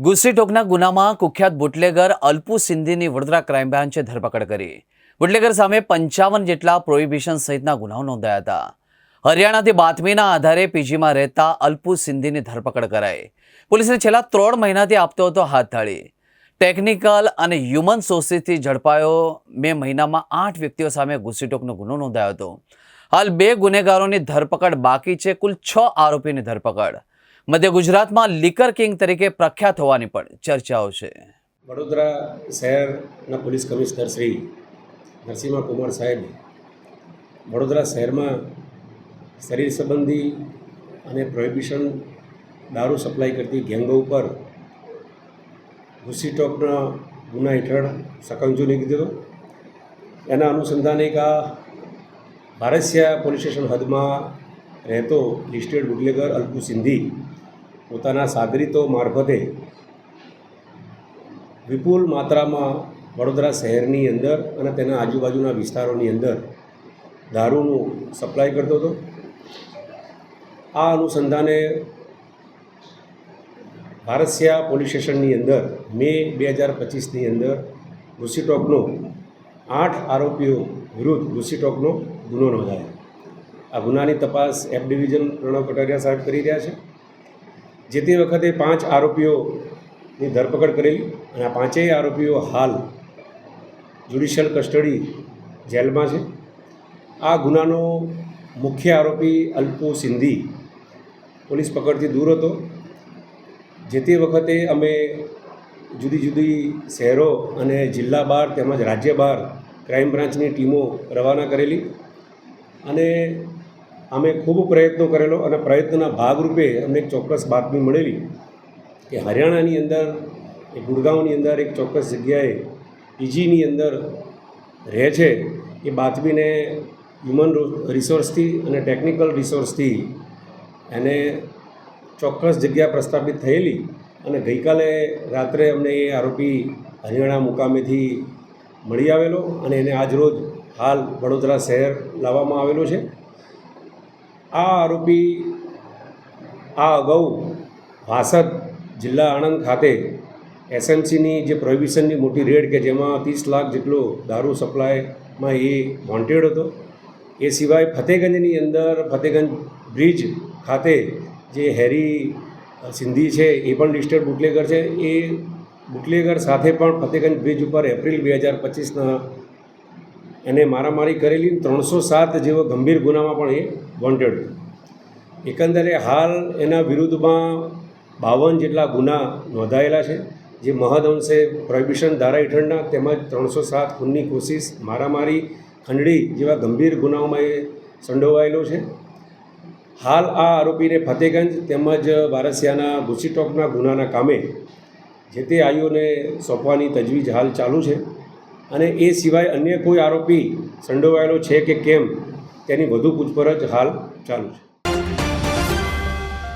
ગુસ્સીટોકના ગુનામાં કુખ્યાત bootlegger Alpu સિંધીની Vadodara crime બ્રાન્ચે ધરપકડ કરી। બુટલેગર સામે 55 જેટલા પ્રોહિબિશન સહિતના ગુનાઓ નોંધાયા હતા। હરિયાણાથી બાતમીના આધારે પીજીમાં રહેતા અલ્પુ સિંધીની ધરપકડ કરાઈ। પોલીસને છેલ્લા 3 મહિનાથી આપતો હતો હાથ થાળી। ટેકનિકલ અને હ્યુમન સોર્સિસથી ઝડપાયો। મે મહિનામાં 8 વ્યક્તિઓ સામે ગુસ્સીટોકનો ગુનો નોંધાયો હતો। હાલ 2 ગુનેગારોની ધરપકડ બાકી છે। કુલ 6 આરોપીની ધરપકડ। મધ્ય ગુજરાતમાં લીકર કિંગ તરીકે પ્રખ્યાત હોવાની પણ ચર્ચાઓ છે। વડોદરા શહેરના પોલીસ કમિશનર શ્રી નરસિંહ કુમાર સાહેબ વડોદરા શહેરમાં શરીર સંબંધી અને પ્રોહિબિશન દારૂ સપ્લાય કરતી ગેંગો ઉપર ગુસ્સીટોકના ગુના હેઠળ સકંજો લીધી દીધો। એના અનુસંધાને એક આ ભારસિયા પોલીસ સ્ટેશન હદમાં રહેતો લિસ્ટેડ બુટલેગર અલ્પુ સિંધી પોતાના સાગરીતો મારફતે વિપુલ માત્રામાં વડોદરા શહેરની અંદર અને તેના આજુબાજુના વિસ્તારોની અંદર દારૂનું સપ્લાય કરતો હતો। આ અનુસંધાને ભારસિયા પોલીસ સ્ટેશનની અંદર મે 2025ની અંદર ગુસ્સીટોકનો 8 આરોપીઓ વિરુદ્ધ ગુસ્સીટોકનો ગુનો નોંધાયો। આ ગુનાની તપાસ એફ ડિવિઝન પ્રણવ કટારિયા સાહેબ કરી રહ્યા છે। જે તે વખતે 5 આરોપીઓની ધરપકડ કરેલી અને આ 5 આરોપીઓ હાલ જ્યુડિશિયલ કસ્ટડી જેલમાં છે। આ ગુનાનો મુખ્ય આરોપી અલ્પુ સિંધી પોલીસ પકડથી દૂર હતો। જે તે વખતે અમે જુદી જુદી શહેરો અને જિલ્લા બહાર તેમજ રાજ્ય બહાર ક્રાઇમ બ્રાન્ચની ટીમો રવાના કરેલી અને અમે ખૂબ પ્રયત્નો કરેલો અને પ્રયત્નના ભાગરૂપે અમને એક ચોક્કસ બાતમી મળેલી કે હરિયાણાની અંદર એ ગુડગાંવની અંદર એક ચોક્કસ જગ્યાએ પીજીની અંદર રહે છે। એ બાતમીને હ્યુમન રિસોર્સથી અને ટેકનિકલ રિસોર્સથી એને ચોક્કસ જગ્યા પ્રસ્થાપિત થયેલી અને ગઈકાલે રાત્રે અમને એ આરોપી હરિયાણા મુકામેથી મળી આવેલો અને એને આજરોજ હાલ વડોદરા શહેર લાવવામાં આવેલો છે। આ આરોપી આ અગાઉ વાસદ જિલ્લા આણંદ ખાતે એસએમસીની જે પ્રોહિબિશનની મોટી રેડ કે જેમાં 30 લાખ જેટલો દારૂ સપ્લાયમાં એ વોન્ટેડ હતો। એ સિવાય ફતેગંજની અંદર ફતેગંજ બ્રિજ ખાતે જે હેરી સિંધી છે એ પણ લિસ્ટેડ બુટલેગર છે। એ બુટલેગર સાથે પણ ફતેગંજ બ્રિજ ઉપર એપ્રિલ 2025ના એને મારામારી કરેલી। 307 જેવો ગંભીર ગુનામાં પણ એ વોન્ટેડ હતો। એકંદરે હાલ એના વિરુદ્ધમાં 52 જેટલા ગુના નોંધાયેલા છે, જે મહદઅંશે પ્રોહિબિશન ધારા હેઠળના તેમજ 307 ખૂનની કોશિશ, મારામારી, ખંડણી જેવા ગંભીર ગુનાઓમાં એ સંડોવાયેલો છે। હાલ આ આરોપીને ફતેગંજ તેમજ ભારસિયાના ગુસ્સીટોકના ગુનાના કામે જે તે આઈઓને સોંપવાની તજવીજ હાલ ચાલુ છે અને એ સિવાય અન્ય કોઈ આરોપી સંડોવાયેલો છે કે કેમ તેની વધુ પૂછપરછ હાલ ચાલુ છે।